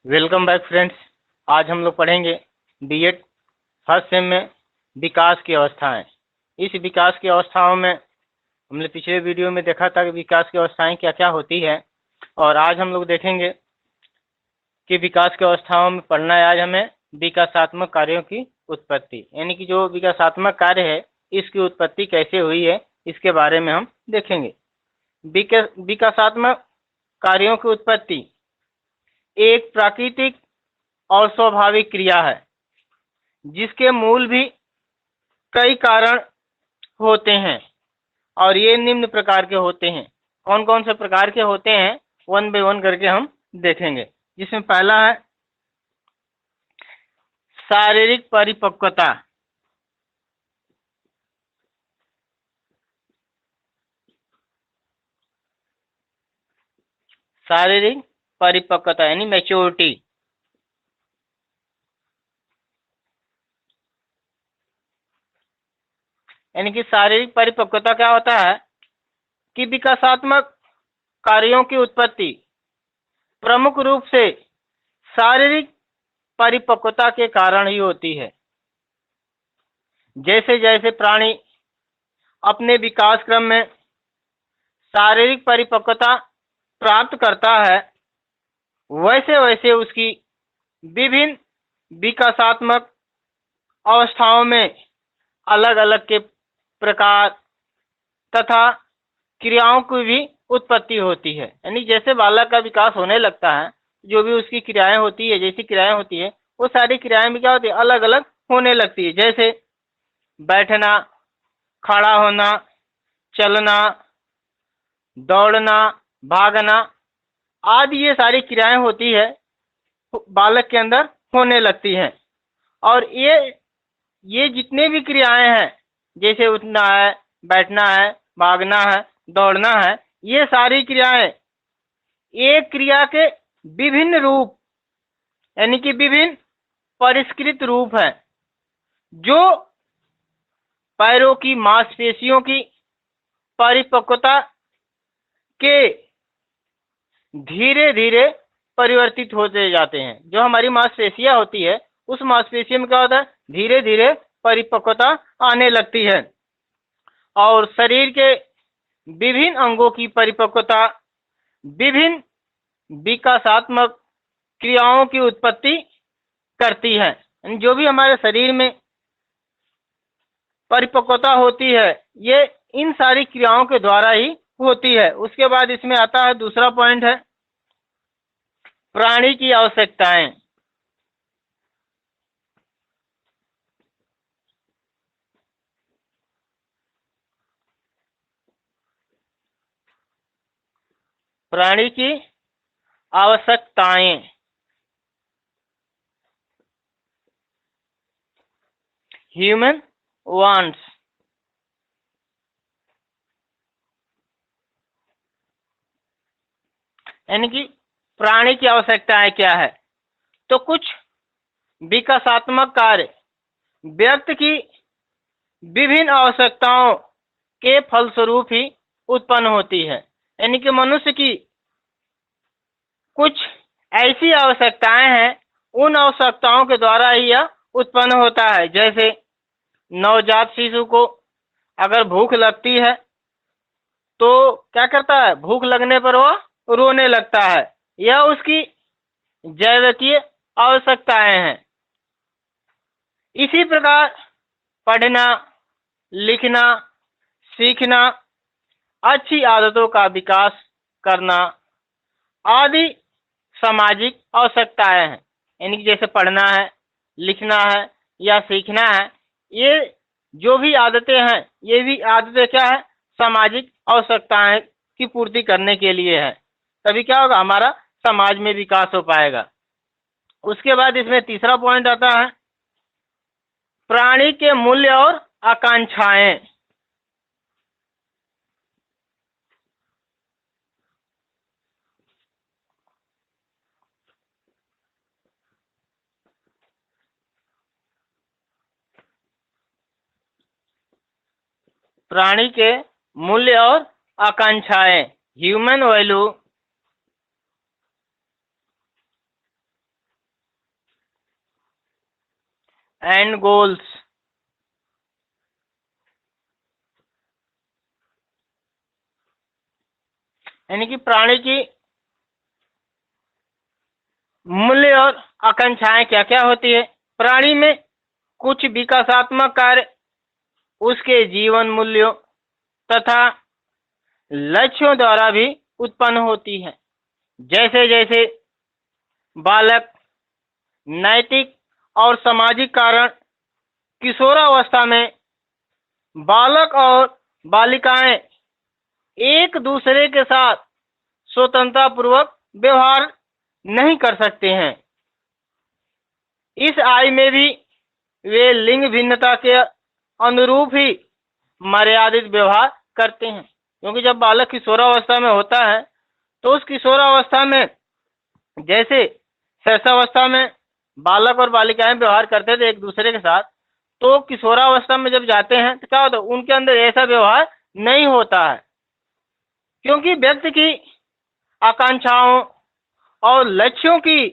Welcome back friends. आज हम लोग पढ़ेंगे बीएड फर्स्ट सेम में विकास की अवस्थाएं। इस विकास की अवस्थाओं में हमने पिछले वीडियो में देखा था कि विकास की अवस्थाएं क्या क्या होती है, और आज हम लोग देखेंगे कि विकास की अवस्थाओं में पढ़ना है आज हमें विकासात्मक कार्यों की उत्पत्ति, यानी कि जो विकासात्मक कार्य है इसकी उत्पत्ति कैसे हुई है इसके बारे में हम देखेंगे। विकासात्मक कार्यों की उत्पत्ति एक प्राकृतिक और स्वाभाविक क्रिया है जिसके मूल भी कई कारण होते हैं, और ये निम्न प्रकार के होते हैं। कौन कौन से प्रकार के होते हैं वन बाय वन करके हम देखेंगे। जिसमें पहला है शारीरिक परिपक्वता। शारीरिक परिपक्वता यानी मैच्योरिटी। यानी कि शारीरिक परिपक्वता क्या होता है कि विकासात्मक कार्यों की उत्पत्ति प्रमुख रूप से शारीरिक परिपक्वता के कारण ही होती है। जैसे जैसे प्राणी अपने विकास क्रम में शारीरिक परिपक्वता प्राप्त करता है, वैसे वैसे उसकी विभिन्न विकासात्मक अवस्थाओं में अलग अलग के प्रकार तथा क्रियाओं की भी उत्पत्ति होती है। यानी जैसे बालक का विकास होने लगता है, जो भी उसकी क्रियाएं होती है, जैसी क्रियाएं होती है वो सारी क्रियाएं भी क्या होती है, अलग अलग होने लगती है। जैसे बैठना, खड़ा होना, चलना, दौड़ना, भागना आदि ये सारी क्रियाएं होती है बालक के अंदर होने लगती हैं। और ये जितने भी क्रियाएं हैं, जैसे उठना है, बैठना है, भागना है, दौड़ना है, ये सारी क्रियाएं एक क्रिया के विभिन्न रूप यानी कि विभिन्न परिष्कृत रूप हैं, जो पैरों की मांसपेशियों की परिपक्वता के धीरे धीरे परिवर्तित होते जाते हैं। जो हमारी मांसपेशियां होती है उस मांसपेशियों में क्या होता है, धीरे धीरे परिपक्वता आने लगती है। और शरीर के विभिन्न अंगों की परिपक्वता विभिन्न विकासात्मक क्रियाओं की उत्पत्ति करती है। जो भी हमारे शरीर में परिपक्वता होती है ये इन सारी क्रियाओं के द्वारा ही होती है। उसके बाद इसमें आता है दूसरा पॉइंट है प्राणी की आवश्यकताएं। प्राणी की आवश्यकताएं। Human wants. यानी कि प्राणी की आवश्यकताएं क्या है, तो कुछ विकासात्मक कार्य व्यक्ति की विभिन्न आवश्यकताओं के फलस्वरूप ही उत्पन्न होती है। यानी कि मनुष्य की कुछ ऐसी आवश्यकताएं हैं, उन आवश्यकताओं के द्वारा ही यह उत्पन्न होता है। जैसे नवजात शिशु को अगर भूख लगती है तो क्या करता है, भूख लगने पर वह रोने लगता है। यह उसकी जैविकीय आवश्यकताएं हैं। इसी प्रकार पढ़ना, लिखना, सीखना, अच्छी आदतों का विकास करना आदि सामाजिक आवश्यकताएं हैं। यानी कि जैसे पढ़ना है, लिखना है या सीखना है, ये जो भी आदतें हैं ये भी आदतें क्या है, सामाजिक आवश्यकताएं की पूर्ति करने के लिए है। तभी क्या होगा, हमारा समाज में विकास हो पाएगा। उसके बाद इसमें तीसरा पॉइंट आता है प्राणी के मूल्य और आकांक्षाएं। प्राणी के मूल्य और आकांक्षाएं, ह्यूमन वैल्यू एंड गोल्स। यानी कि प्राणी की मूल्य और आकांक्षाएं क्या क्या होती है। प्राणी में कुछ विकासात्मक कार्य उसके जीवन मूल्यों तथा लक्ष्यों द्वारा भी उत्पन्न होती है। जैसे जैसे बालक नैतिक और सामाजिक कारण, किशोरावस्था में बालक और बालिकाएं एक दूसरे के साथ स्वतंत्रता पूर्वक व्यवहार नहीं कर सकते हैं। इस आयु में भी वे लिंग भिन्नता के अनुरूप ही मर्यादित व्यवहार करते हैं। क्योंकि जब बालक किशोरावस्था में होता है तो उस किशोरावस्था में जैसे शैशवावस्था में बालक और बालिकाएं व्यवहार करते थे एक दूसरे के साथ, तो किशोरावस्था में जब जाते हैं तो क्या होता है, उनके अंदर ऐसा व्यवहार नहीं होता है। क्योंकि व्यक्ति की आकांक्षाओं और लक्ष्यों की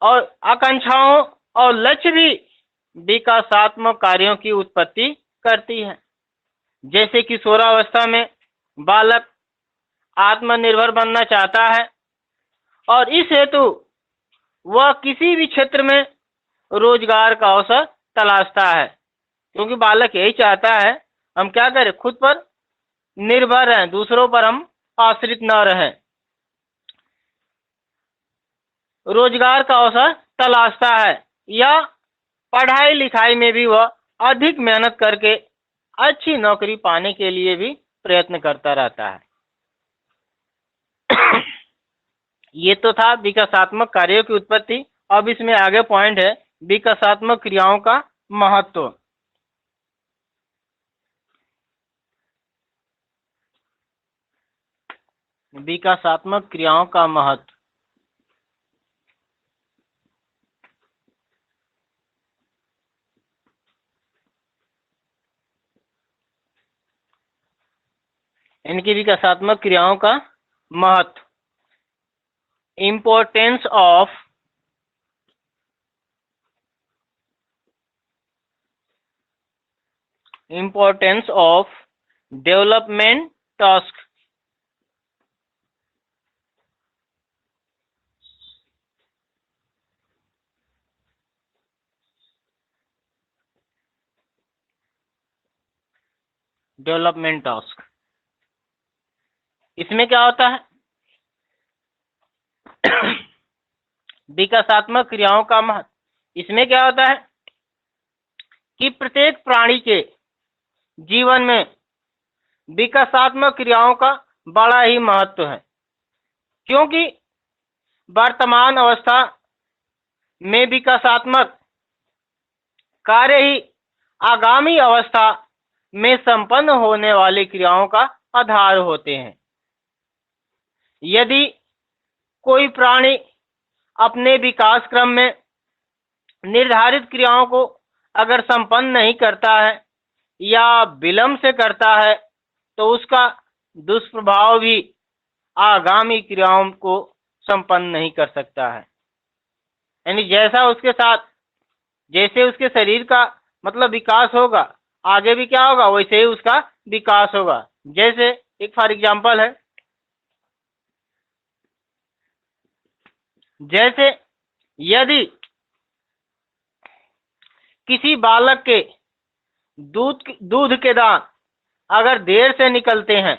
और आकांक्षाओं और लक्ष्य भी विकासात्मक कार्यों की उत्पत्ति करती है। जैसे किशोरावस्था में बालक आत्मनिर्भर बनना चाहता है और इस हेतु वह किसी भी क्षेत्र में रोजगार का अवसर तलाशता है। क्योंकि बालक यही चाहता है हम क्या करें, खुद पर निर्भर रहें, दूसरों पर हम आश्रित न रहें। रोजगार का अवसर तलाशता है या पढ़ाई लिखाई में भी वह अधिक मेहनत करके अच्छी नौकरी पाने के लिए भी प्रयत्न करता रहता है। ये तो था विकासात्मक कार्यों की उत्पत्ति। अब इसमें आगे पॉइंट है विकासात्मक क्रियाओं का महत्व। विकासात्मक क्रियाओं का महत्व। इनकी विकासात्मक क्रियाओं का महत्व। Importance of development task. Development task इसमें क्या होता है, विकासात्मक क्रियाओं का महत्व। इसमें क्या होता है कि प्रत्येक प्राणी के जीवन में विकासात्मक क्रियाओं का बड़ा ही महत्व है। क्योंकि वर्तमान अवस्था में विकासात्मक कार्य ही आगामी अवस्था में संपन्न होने वाली क्रियाओं का आधार होते हैं। यदि कोई प्राणी अपने विकास क्रम में निर्धारित क्रियाओं को अगर संपन्न नहीं करता है या विलंब से करता है तो उसका दुष्प्रभाव भी आगामी क्रियाओं को संपन्न नहीं कर सकता है। यानी जैसा उसके साथ जैसे उसके शरीर का मतलब विकास होगा, आगे भी क्या होगा वैसे ही उसका विकास होगा। जैसे एक फॉर एग्जांपल है, जैसे यदि किसी बालक के दूध के दांत अगर देर से निकलते हैं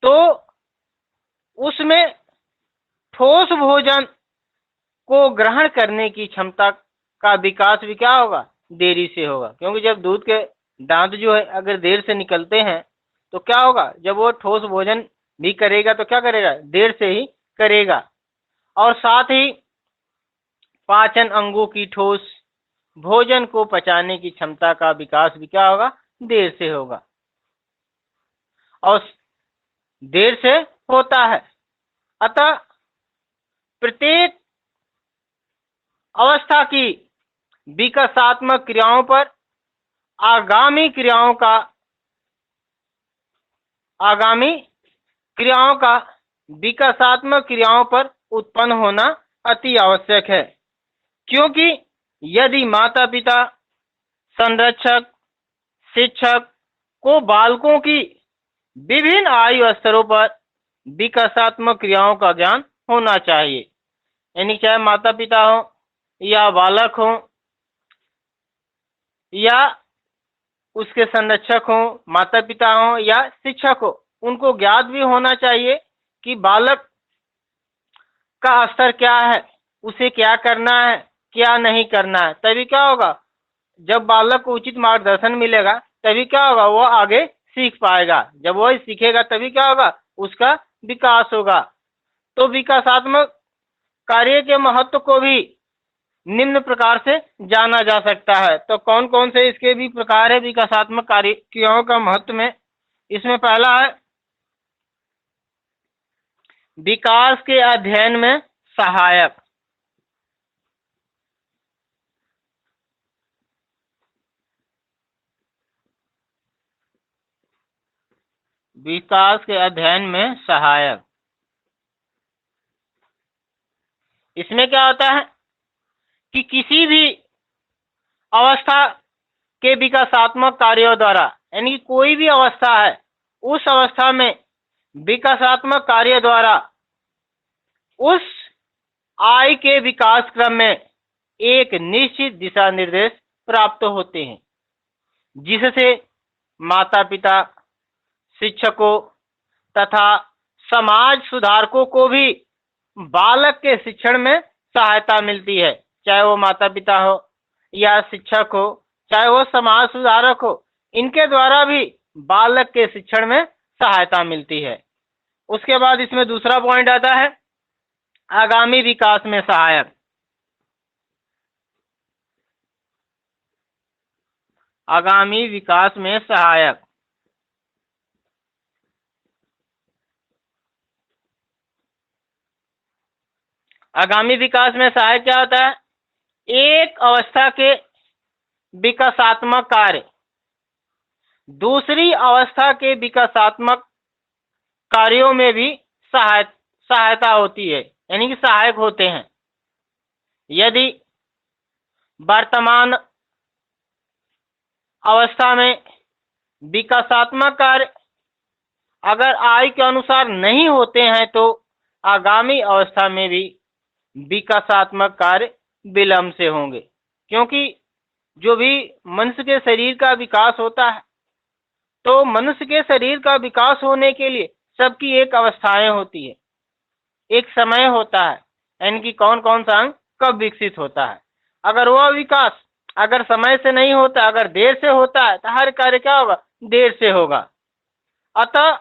तो उसमें ठोस भोजन को ग्रहण करने की क्षमता का विकास भी क्या होगा, देरी से होगा। क्योंकि जब दूध के दांत जो है अगर देर से निकलते हैं तो क्या होगा, जब वो ठोस भोजन भी करेगा तो क्या करेगा, देर से ही करेगा। और साथ ही पाचन अंगों की ठोस भोजन को पचाने की क्षमता का विकास भी क्या होगा, देर से होगा और देर से होता है। अतः प्रत्येक अवस्था की विकासात्मक क्रियाओं पर आगामी क्रियाओं का विकासात्मक क्रियाओं पर उत्पन्न होना अति आवश्यक है। क्योंकि यदि माता पिता, संरक्षक, शिक्षक को बालकों की विभिन्न आयु स्तरों पर विकासात्मक क्रियाओं का ज्ञान होना चाहिए। यानी चाहे माता पिता हो या बालक हो या उसके संरक्षक हो, माता पिता हो या शिक्षक हो, उनको ज्ञात भी होना चाहिए कि बालक का स्तर क्या है, उसे क्या करना है, क्या नहीं करना है। तभी क्या होगा, जब बालक को उचित मार्गदर्शन मिलेगा तभी क्या होगा, वो आगे सीख पाएगा। जब वो सीखेगा तभी क्या होगा, उसका विकास होगा। तो विकासात्मक कार्य के महत्व को भी निम्न प्रकार से जाना जा सकता है। तो कौन कौन से इसके भी प्रकार है विकासात्मक कार्य क्रियाओं का महत्व में? इसमें पहला है विकास के अध्ययन में सहायक। विकास के अध्ययन में सहायक, इसमें क्या होता है कि किसी भी अवस्था के विकासात्मक कार्यों द्वारा, यानी कोई भी अवस्था है, उस अवस्था में विकासात्मक कार्य द्वारा उस आय के विकास क्रम में एक निश्चित दिशा निर्देश प्राप्त होते हैं, जिससे माता पिता, शिक्षकों तथा समाज सुधारकों को भी बालक के शिक्षण में सहायता मिलती है। चाहे वो माता पिता हो या शिक्षक हो, चाहे वो समाज सुधारक हो, इनके द्वारा भी बालक के शिक्षण में सहायता मिलती है। उसके बाद इसमें दूसरा पॉइंट आता है आगामी विकास में सहायक। आगामी विकास में सहायक, आगामी विकास में सहायक क्या होता है, एक अवस्था के विकासात्मक कार्य दूसरी अवस्था के विकासात्मक कार्यों में भी सहायता होती है, यानी कि सहायक होते हैं। यदि वर्तमान अवस्था में विकासात्मक कार्य अगर आय के अनुसार नहीं होते हैं तो आगामी अवस्था में भी विकासात्मक कार्य विलंब से होंगे। क्योंकि जो भी मनुष्य के शरीर का विकास होता है, तो मनुष्य के शरीर का विकास होने के लिए सबकी एक अवस्थाएं होती है, एक समय होता है, यानी कि कौन कौन सा अंग कब विकसित होता है। अगर वह विकास अगर समय से नहीं होता, अगर देर से होता है, तो हर कार्य क्या होगा, देर से होगा। अतः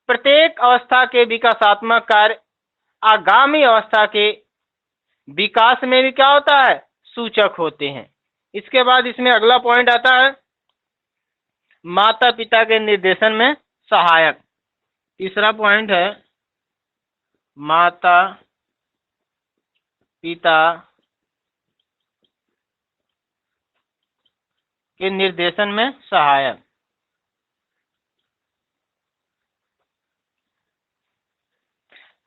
प्रत्येक अवस्था के विकासात्मक कार्य आगामी अवस्था के विकास में भी क्या होता है, सूचक होते हैं। इसके बाद इसमें अगला पॉइंट आता है माता पिता के निर्देशन में सहायक। तीसरा पॉइंट है माता पिता के निर्देशन में सहायक।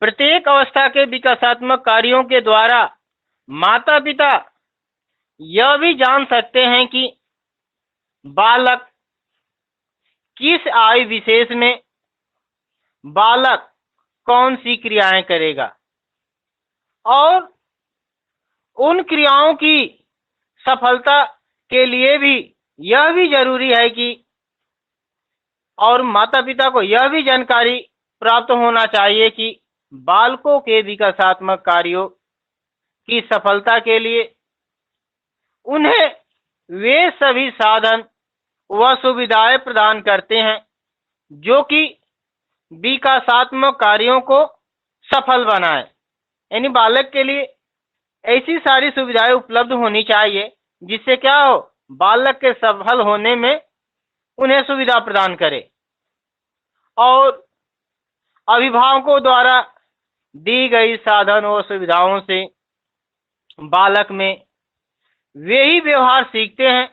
प्रत्येक अवस्था के विकासात्मक कार्यों के द्वारा माता पिता यह भी जान सकते हैं कि बालक किस आयु विशेष में बालक कौन सी क्रियाएं करेगा, और उन क्रियाओं की सफलता के लिए भी यह भी जरूरी है कि और माता पिता को यह भी जानकारी प्राप्त होना चाहिए कि बालकों के विकासात्मक कार्यों की सफलता के लिए उन्हें वे सभी साधन व सुविधाएं प्रदान करते हैं जो कि विकासात्मक कार्यों को सफल बनाए। यानी बालक के लिए ऐसी सारी सुविधाएं उपलब्ध होनी चाहिए जिससे क्या हो, बालक के सफल होने में उन्हें सुविधा प्रदान करे। और अभिभावकों द्वारा दी गई साधन और सुविधाओं से बालक में वे ही व्यवहार सीखते हैं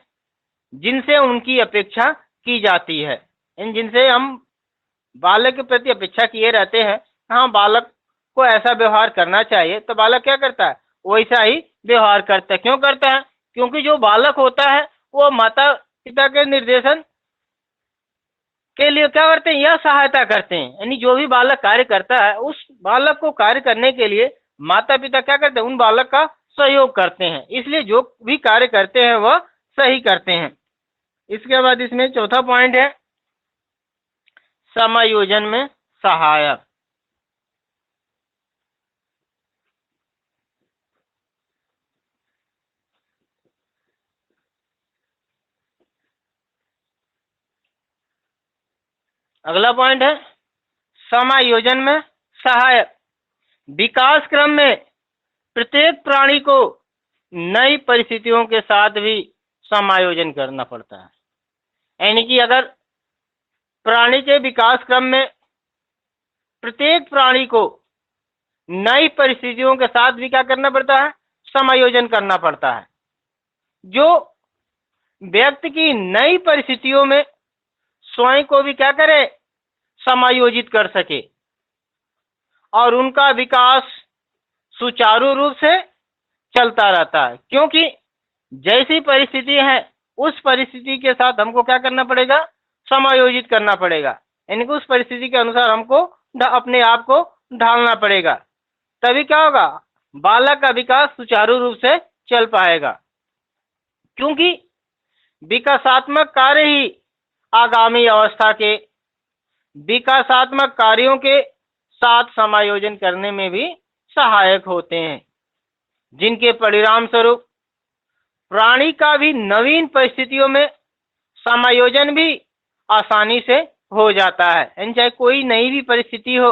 जिनसे उनकी अपेक्षा की जाती है, इन जिनसे हम बालक के प्रति अपेक्षा किए रहते हैं। हाँ, बालक को ऐसा व्यवहार करना चाहिए, तो बालक क्या करता है, वैसा ही व्यवहार करता है। क्यों करता है, क्योंकि जो बालक होता है वो माता पिता के निर्देशन के लिए क्या करते हैं, यह सहायता करते हैं। यानी जो भी बालक कार्य करता है उस बालक को कार्य करने के लिए माता पिता क्या करते हैं, उन बालक का सहयोग करते हैं, इसलिए जो भी कार्य करते हैं वह सही करते हैं। इसके बाद इसमें चौथा पॉइंट है समायोजन में सहायक। अगला पॉइंट है समायोजन में सहायक। विकास क्रम में प्रत्येक प्राणी को नई परिस्थितियों के साथ भी समायोजन करना पड़ता है। यानी कि अगर प्राणी के विकास क्रम में प्रत्येक प्राणी को नई परिस्थितियों के साथ भी क्या करना पड़ता है, समायोजन करना पड़ता है। जो व्यक्ति की नई परिस्थितियों में स्वयं को भी क्या करे, समायोजित कर सके और उनका विकास सुचारू रूप से चलता रहता है। क्योंकि जैसी परिस्थिति है उस परिस्थिति के साथ हमको क्या करना पड़ेगा, समायोजित करना पड़ेगा। यानी कि उस परिस्थिति के अनुसार हमको अपने आप को ढालना पड़ेगा, तभी क्या होगा, बालक का विकास सुचारू रूप से चल पाएगा। क्योंकि विकासात्मक कार्य ही आगामी अवस्था के विकासात्मक कार्यों के साथ समायोजन करने में भी सहायक होते हैं, जिनके परिणाम स्वरूप प्राणी का भी नवीन परिस्थितियों में समायोजन भी आसानी से हो जाता है। यानी चाहे कोई नई भी परिस्थिति हो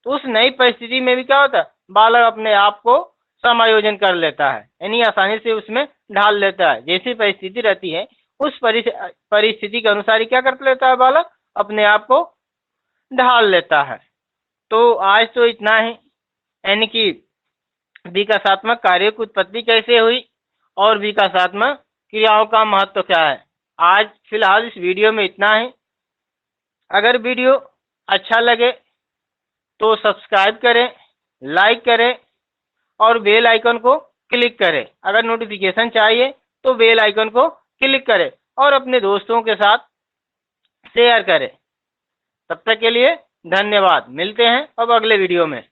तो उस नई परिस्थिति में भी क्या होता है, बालक अपने आप को समायोजन कर लेता है, यानी आसानी से उसमें ढाल लेता है। जैसी परिस्थिति रहती है उस परिस्थिति के अनुसार ही क्या कर लेता है, बालक अपने आप को ढाल लेता है। तो आज तो इतना ही, यानी कि विकासात्मक कार्यों की उत्पत्ति कैसे हुई और विकासात्मक क्रियाओं का महत्व क्या है। आज फिलहाल इस वीडियो में इतना ही। अगर वीडियो अच्छा लगे तो सब्सक्राइब करें, लाइक करें और बेल आइकन को क्लिक करें। अगर नोटिफिकेशन चाहिए तो बेल आइकन को क्लिक करें और अपने दोस्तों के साथ शेयर करें। तब तक के लिए धन्यवाद। मिलते हैं अब अगले वीडियो में।